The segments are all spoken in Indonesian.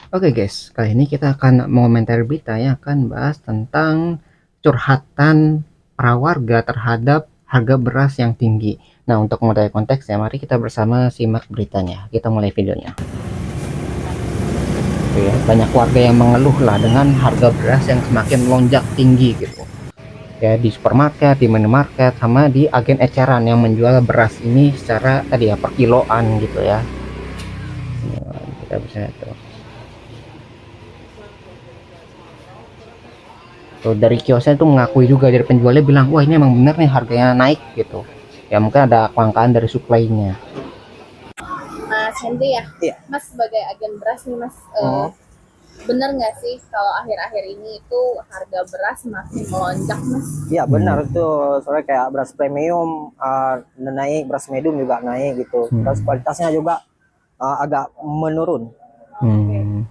Oke guys, kali ini kita akan mengomentari berita yang akan bahas tentang curhatan para warga terhadap harga beras yang tinggi. Nah, untuk mulai konteks ya, mari kita bersama simak beritanya. Kita mulai videonya. Oke ya, banyak warga yang mengeluh lah dengan harga beras yang semakin melonjak tinggi gitu. Ya, di supermarket, di minimarket, sama di agen eceran yang menjual beras ini secara tadi ya per kiloan gitu ya. Nah, kita bisa lihat tuh. Tuh, dari kiosnya itu mengakui juga, dari penjualnya bilang wah ini emang bener nih harganya naik gitu ya, mungkin ada kelangkaan dari suplainya. Mas Henry ya, Iya. Mas sebagai agen beras nih Mas, bener nggak sih kalau akhir-akhir ini itu harga beras makin melonjak Mas? Iya benar itu, soalnya kayak beras premium naik, beras medium juga naik gitu. Terus kualitasnya juga agak menurun.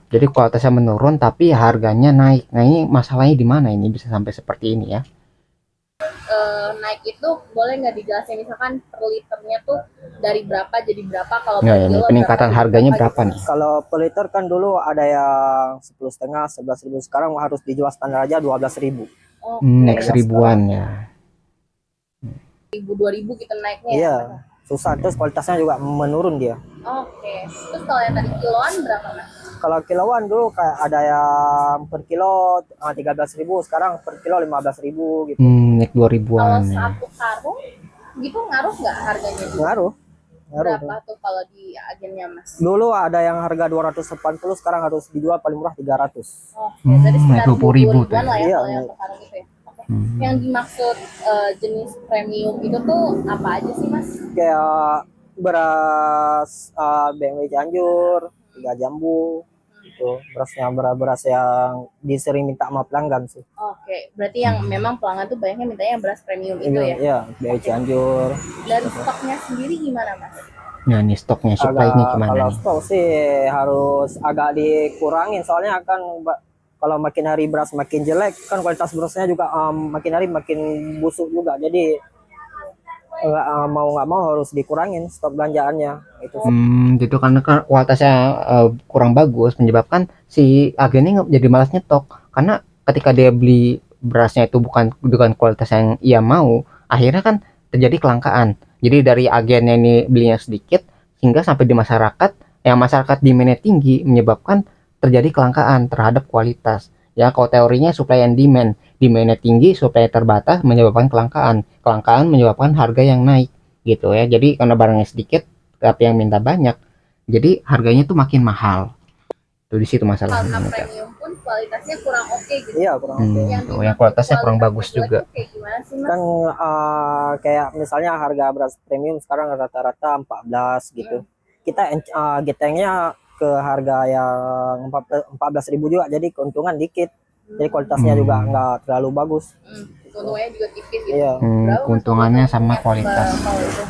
Jadi kualitasnya menurun tapi harganya naik. Nah ini masalahnya di mana ini bisa sampai seperti ini ya? Naik itu boleh nggak dijelasin misalkan per liternya tuh dari berapa jadi berapa, kalau Nah per ini kilo peningkatan berapa harganya gitu. berapa nih? Kalau per liter kan dulu ada yang 10,5, 11.000, sekarang harus dijual standar aja 12.000. Naik seribuan ya. 1.000 2.000 gitu naiknya ya? Iya, susah. Terus kualitasnya juga menurun dia. Oke. Terus kalau yang tadi kiloan berapa Mas? Kalau kiloan dulu kayak ada yang per kilo 13.000, sekarang per kilo 15.000 gitu. Naik 2 Kalau ribuan ya. satu karung gitu ngaruh nggak harganya juga? Ngaruh. Berapa tuh kalau di agennya Mas? Dulu ada yang harga 280, sekarang harus dijual paling murah 300. Oke, berarti sekitar 20.000 20 ribuan lah ya Iya, kalau yang per karung itu ya. Oke. Yang dimaksud jenis premium itu tuh apa aja sih Mas? Kayak beras BMW Cianjur, 3 jambu itu berasnya, beras yang disering minta sama pelanggan sih. Oke, berarti yang memang pelanggan tuh banyaknya mintanya beras premium itu ya? Iya, BMW Cianjur. Dari stoknya sendiri gimana Mas? Nah ini stoknya, supply-nya gimana Kalau nih? stok sih harus agak dikurangin, soalnya kan kalau makin hari beras makin jelek kan kualitas berasnya juga makin hari makin busuk juga, jadi nggak mau harus dikurangin stok belanjaannya itu. Gitu karena kualitasnya kurang bagus, menyebabkan si agen ini jadi malas nyetok, karena ketika dia beli berasnya itu bukan dengan kualitas yang ia mau, akhirnya kan terjadi kelangkaan. Jadi dari agennya ini belinya sedikit hingga sampai di masyarakat, yang masyarakat demand tinggi, menyebabkan terjadi kelangkaan terhadap kualitas. Ya kalau teorinya supply and demandnya tinggi, supply terbatas, menyebabkan kelangkaan, kelangkaan menyebabkan harga yang naik gitu ya. Jadi karena barangnya sedikit tapi yang minta banyak, jadi harganya tuh makin mahal. Tuh di situ masalahnya. Karena premium pun kualitasnya kurang oke gitu. Iya, kurang oke. Yang kualitasnya kurang bagus juga. Kayak gimana sih Mas? Kan kayak misalnya harga beras premium sekarang rata-rata 14 gitu. Kita getengnya ke harga yang 14.000 juga, jadi keuntungan dikit. Jadi kualitasnya juga nggak terlalu bagus. Keuntungannya juga tipis gitu. Hmm, Berapa, Mas, keuntungannya sama keuntungannya kualitas. kalau itu?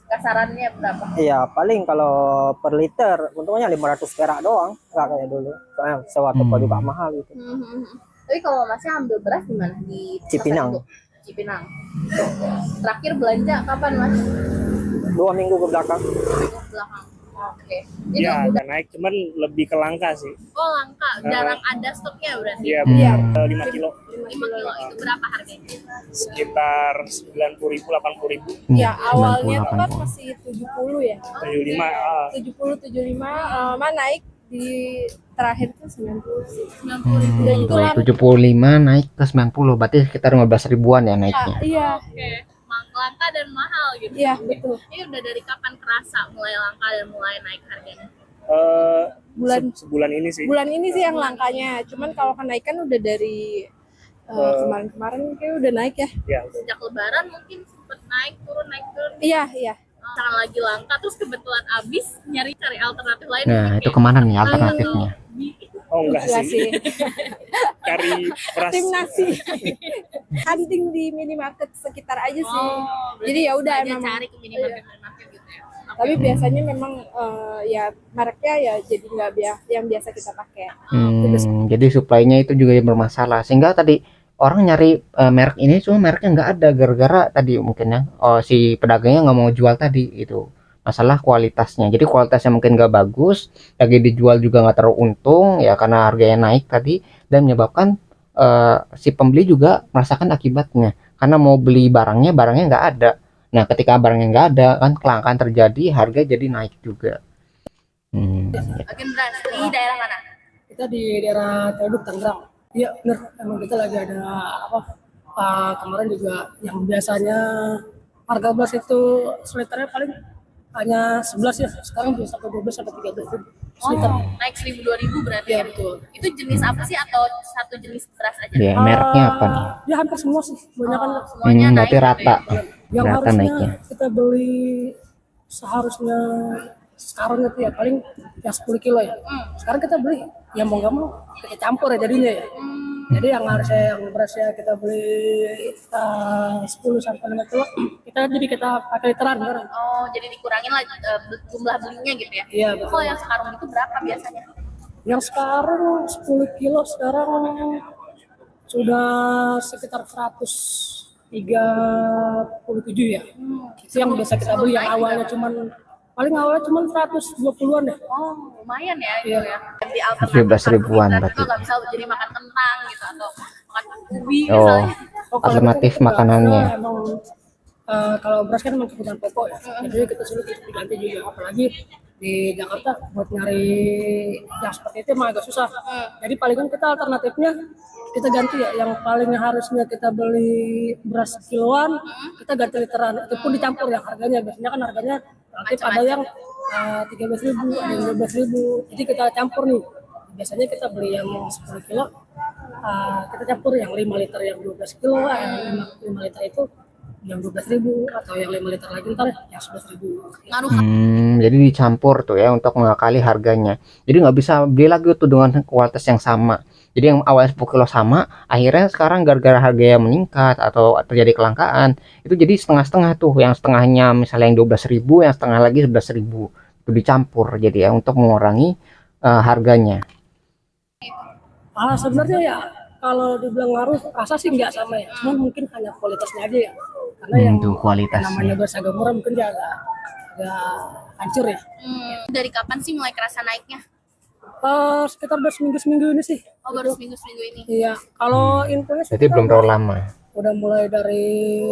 Kasarannya berapa? Iya, paling kalau per liter untungnya 500 perak doang, nggak kayak dulu. Soalnya sewa toko juga mahal gitu. Tapi kalau Masnya ambil beras di mana? Di Cipinang. Cipinang. Terakhir belanja kapan Mas? 2 minggu ke belakang. Minggu belakang. Oke. Itu Ya, udah agak naik, cuman lebih ke langka sih. langka, jarang ada stoknya berarti. Iya, benar. 5 kilo, 5 kilo itu berapa harganya? sekitar 90.000, 80.000, Ya awalnya 90, tuh kan 80. masih 70 ya. 75. 70 75 naik di terakhir tuh 90 sih. 90.000. Dan itu lah 75 naik ke 90, berarti sekitar 15 ribuan ya naiknya. iya, Oke. Langka dan mahal gitu. iya betul. Ini udah dari kapan kerasa mulai langka dan mulai naik harganya? Sebulan ini sih. Bulan ini sih yang langkanya. Cuman kalau kenaikan udah dari kemarin-kemarin kayak udah naik ya. Ya, Sejak lebaran mungkin sempet naik turun. Iya, iya. Sekarang lagi langka terus kebetulan habis, cari alternatif lain. Nah itu kemana nih alternatifnya? oh enggak Iya sih. sih. Cari beras. Tim nasi. Hunting di minimarket sekitar aja sih. Jadi ya udah emang cari ke minimarket gitu ya. tapi biasanya memang ya mereknya ya jadi nggak yang biasa kita pakai. Jadi supply-nya itu juga yang bermasalah, sehingga tadi orang nyari merek ini cuma mereknya nggak ada, gara-gara tadi mungkin ya si pedagangnya nggak mau jual tadi itu, masalah kualitasnya. Jadi kualitasnya mungkin nggak bagus, lagi dijual juga nggak terlalu untung ya karena harganya naik tadi, dan menyebabkan si pembeli juga merasakan akibatnya karena mau beli barangnya nggak ada. Nah ketika barangnya nggak ada kan kelangkaan terjadi, harga jadi naik juga. Agen Beras di daerah mana? Kita di daerah Telduk Tangerang. Iya benar, emang kita lagi ada apa, kemarin juga yang biasanya harga beras itu seliternya paling hanya 11 ya, sekarang bisa sampai 12 sampai 13 ribu seliter. Naik 1.000 2.000 berarti Iya ya? betul. Itu jenis apa sih atau satu jenis beras aja? Ya mereknya apa nih? Ya hampir semua sih, banyak kan. Semuanya naik Berarti gitu rata. ya? Yang Rata harusnya naiknya. kita beli seharusnya sekarang itu ya paling yang 10 kilo ya. Sekarang kita beli yang mau nggak mau kita campur ya jadinya ya. Jadi yang harusnya yang berasnya kita beli 10 sampai 5 kilo, kita pakai literan sekarang. Oh, jadi dikurangin lah jumlah belinya gitu ya? Iya Kalau betul. yang sekarang itu berapa biasanya? Yang sekarang 10 kilo sekarang sudah sekitar 137 ya. Itu yang biasa kita beli, yang awalnya cuman 120-an deh. Oh, lumayan ya itu Iya. ya. Ganti alternatif 17 ribuan karbohidrat berarti. itu nggak bisa jadi makan kentang gitu atau makan ubi Oh, misalnya. Kalau alternatif itu enggak, makanannya. karena emang kalau beras kan memang kebutuhan pokok ya. Jadi kita sulit untuk diganti juga, apalagi di Jakarta buat nyari yang seperti itu emang agak susah. Jadi palingan kita alternatifnya kita ganti ya, yang paling harusnya kita beli beras kiloan, kita ganti literan. Itu pun dicampur ya harganya. Biasanya kan harganya relatif ada yang 13 ribu, ada yang 12 ribu. Jadi kita campur nih. Biasanya kita beli yang 10 kilo, kita campur yang 5 liter yang 12 kilo, yang 5 liter itu yang 12 ribu, atau yang 5 liter lagi ntar yang 11 ribu. Ngaruh Jadi dicampur tuh ya untuk mengakali harganya. Jadi nggak bisa beli lagi tuh dengan kualitas yang sama. Jadi yang awalnya 10 kilo sama, akhirnya sekarang gara-gara harganya meningkat atau terjadi kelangkaan, itu jadi setengah-setengah tuh. Yang setengahnya misalnya yang 12 ribu, yang setengah lagi 11 ribu. Itu dicampur jadi ya untuk mengurangi harganya. Sebenarnya ya kalau dibilang ngaruh, rasa sih nggak sama ya. Cuman mungkin hanya kualitasnya aja ya. Karena yang Tuh namanya kualitasnya. beras agak murah mungkin dia agak hancur ya. dari kapan sih mulai kerasa naiknya? Sekitar udah seminggu ini sih. Oh, baru seminggu ini. Iya, kalau infonya sih Jadi kita belum terlalu lama. udah mulai dari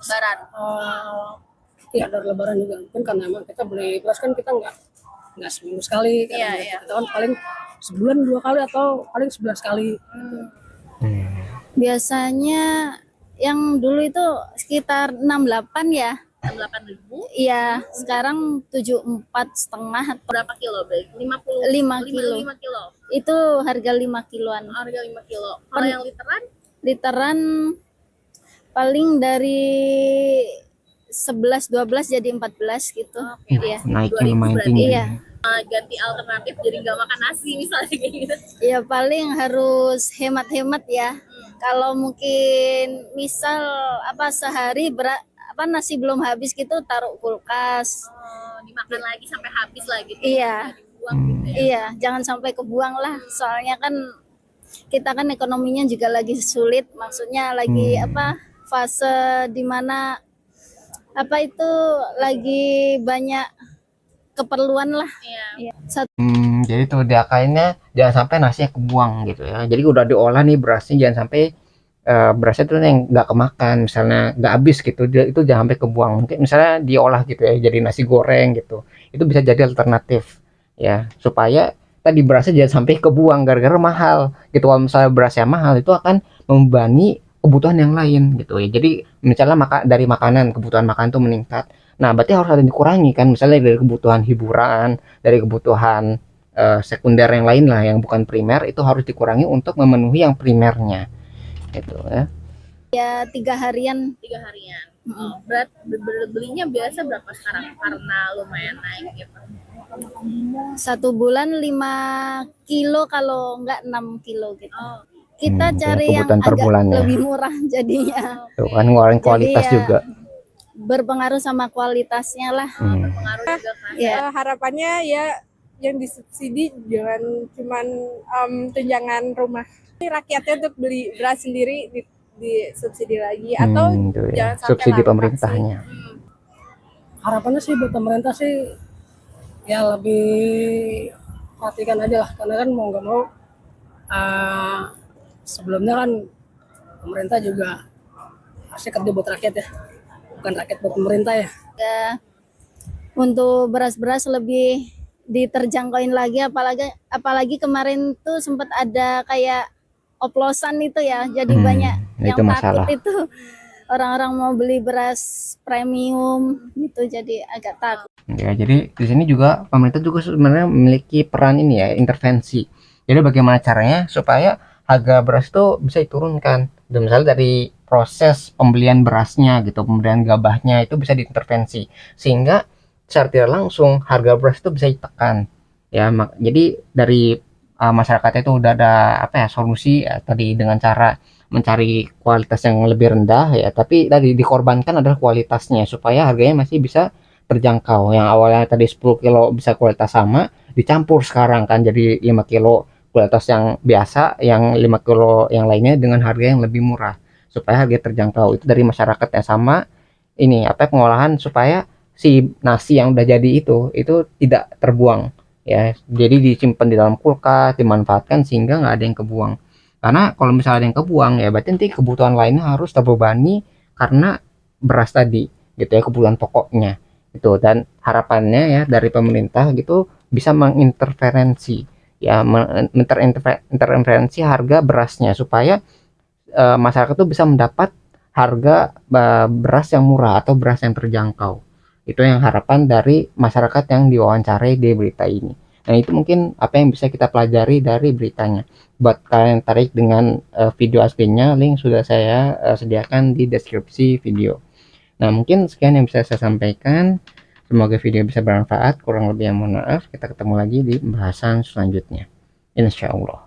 Lebaran. ya dari Lebaran juga. Mungkin karena emang kita beli beras kan kita nggak seminggu sekali. Iya, Kan iya. kita kan paling sebulan 2 kali atau paling 11 kali. Biasanya yang dulu itu sekitar 68 ya. 68.000. Iya, sekarang 74,5 atau Berapa kilo berarti? 50. 5 kilo. 5 kilo. Itu harga 5 kiloan. Harga 5 kilo. Kalau yang literan? Literan paling dari 11 12 jadi 14 gitu. Iya. Naiknya lumayan berarti. tinggi. Iya. Ganti alternatif jadi nggak makan nasi misalnya kayak gitu. Ya paling harus hemat-hemat ya. Kalau mungkin misal sehari nasi belum habis gitu taruh kulkas. Oh, dimakan lagi sampai habis lagi. Iya. Buang gitu ya. Iya, jangan sampai kebuang lah. Soalnya kan kita kan ekonominya juga lagi sulit. Maksudnya lagi fase dimana lagi banyak keperluan lah. Iya. Jadi tuh diakalinnya jangan sampai nasinya kebuang gitu ya. Jadi udah diolah nih berasnya, jangan sampai berasnya tuh yang nggak kemakan, misalnya nggak habis gitu, itu jangan sampai kebuang. Mungkin misalnya diolah gitu ya, jadi nasi goreng gitu. Itu bisa jadi alternatif ya, supaya tadi berasnya jangan sampai kebuang gara-gara mahal gitu. Kalau misalnya berasnya mahal, itu akan membebani kebutuhan yang lain gitu ya. Jadi misalnya dari makanan, kebutuhan makan tuh meningkat. Nah, berarti harus ada dikurangi kan, misalnya dari kebutuhan hiburan, dari kebutuhan sekunder yang lain lah yang bukan primer, itu harus dikurangi untuk memenuhi yang primernya gitu ya. Ya 3 harian. 3 harian. Oh, belinya biasa berapa sekarang karena lumayan naik gitu. 1 bulan 5 kilo kalau enggak 6 kilo gitu. Oh, Kita cari yang kebutuhan per agak bulannya. lebih murah jadinya. Tuh kan ngeluarin Jadi kualitas ya, juga. berpengaruh sama kualitasnya lah. pengaruh juga kan. Ya. Harapannya ya yang disubsidi jangan cuman tunjangan rumah. Ini rakyatnya untuk beli beras sendiri disubsidi lagi atau Tuh ya. jangan sampai Subsidi langka pemerintahnya. harapannya sih buat pemerintah sih ya lebih perhatikan aja lah, karena kan mau nggak mau eh, sebelumnya kan pemerintah juga harusnya kerja buat rakyat ya, bukan rakyat buat pemerintah ya. Untuk beras-beras lebih diterjangkauin lagi, apalagi kemarin tuh sempat ada kayak oplosan itu ya, jadi banyak yang itu masalah. takut itu orang-orang mau beli beras premium gitu, jadi agak takut. Ya, jadi di sini juga pemerintah juga sebenarnya memiliki peran ini ya, intervensi. Jadi bagaimana caranya supaya harga beras itu bisa diturunkan? Dan misalnya dari proses pembelian berasnya gitu, pembelian gabahnya itu bisa diintervensi sehingga secara tidak langsung harga beras itu bisa ditekan. Ya, jadi dari masyarakatnya itu udah ada apa ya solusi ya, tadi dengan cara mencari kualitas yang lebih rendah ya, tapi tadi dikorbankan adalah kualitasnya supaya harganya masih bisa terjangkau. Yang awalnya tadi 10 kilo bisa kualitas sama, dicampur sekarang kan jadi 5 kilo kualitas yang biasa, yang 5 kilo yang lainnya dengan harga yang lebih murah supaya harga terjangkau. Itu dari masyarakat yang sama ini apa pengolahan supaya si nasi yang udah jadi itu tidak terbuang ya. Jadi disimpan di dalam kulkas, dimanfaatkan sehingga nggak ada yang kebuang. Karena kalau misalnya ada yang kebuang ya berarti nanti kebutuhan lainnya harus terbebani karena beras tadi gitu ya, kebutuhan pokoknya itu. Dan harapannya ya dari pemerintah gitu bisa menginterferensi ya, menginterferensi harga berasnya supaya masyarakat tuh bisa mendapat harga beras yang murah atau beras yang terjangkau. Itu yang harapan dari masyarakat yang diwawancarai di berita ini. Nah, itu mungkin apa yang bisa kita pelajari dari beritanya. Buat kalian yang tertarik dengan video aslinya, link sudah saya sediakan di deskripsi video. Nah, mungkin sekian yang bisa saya sampaikan. Semoga video bisa bermanfaat. Kurang lebih yang mohon maaf. Kita ketemu lagi di pembahasan selanjutnya. Insya Allah.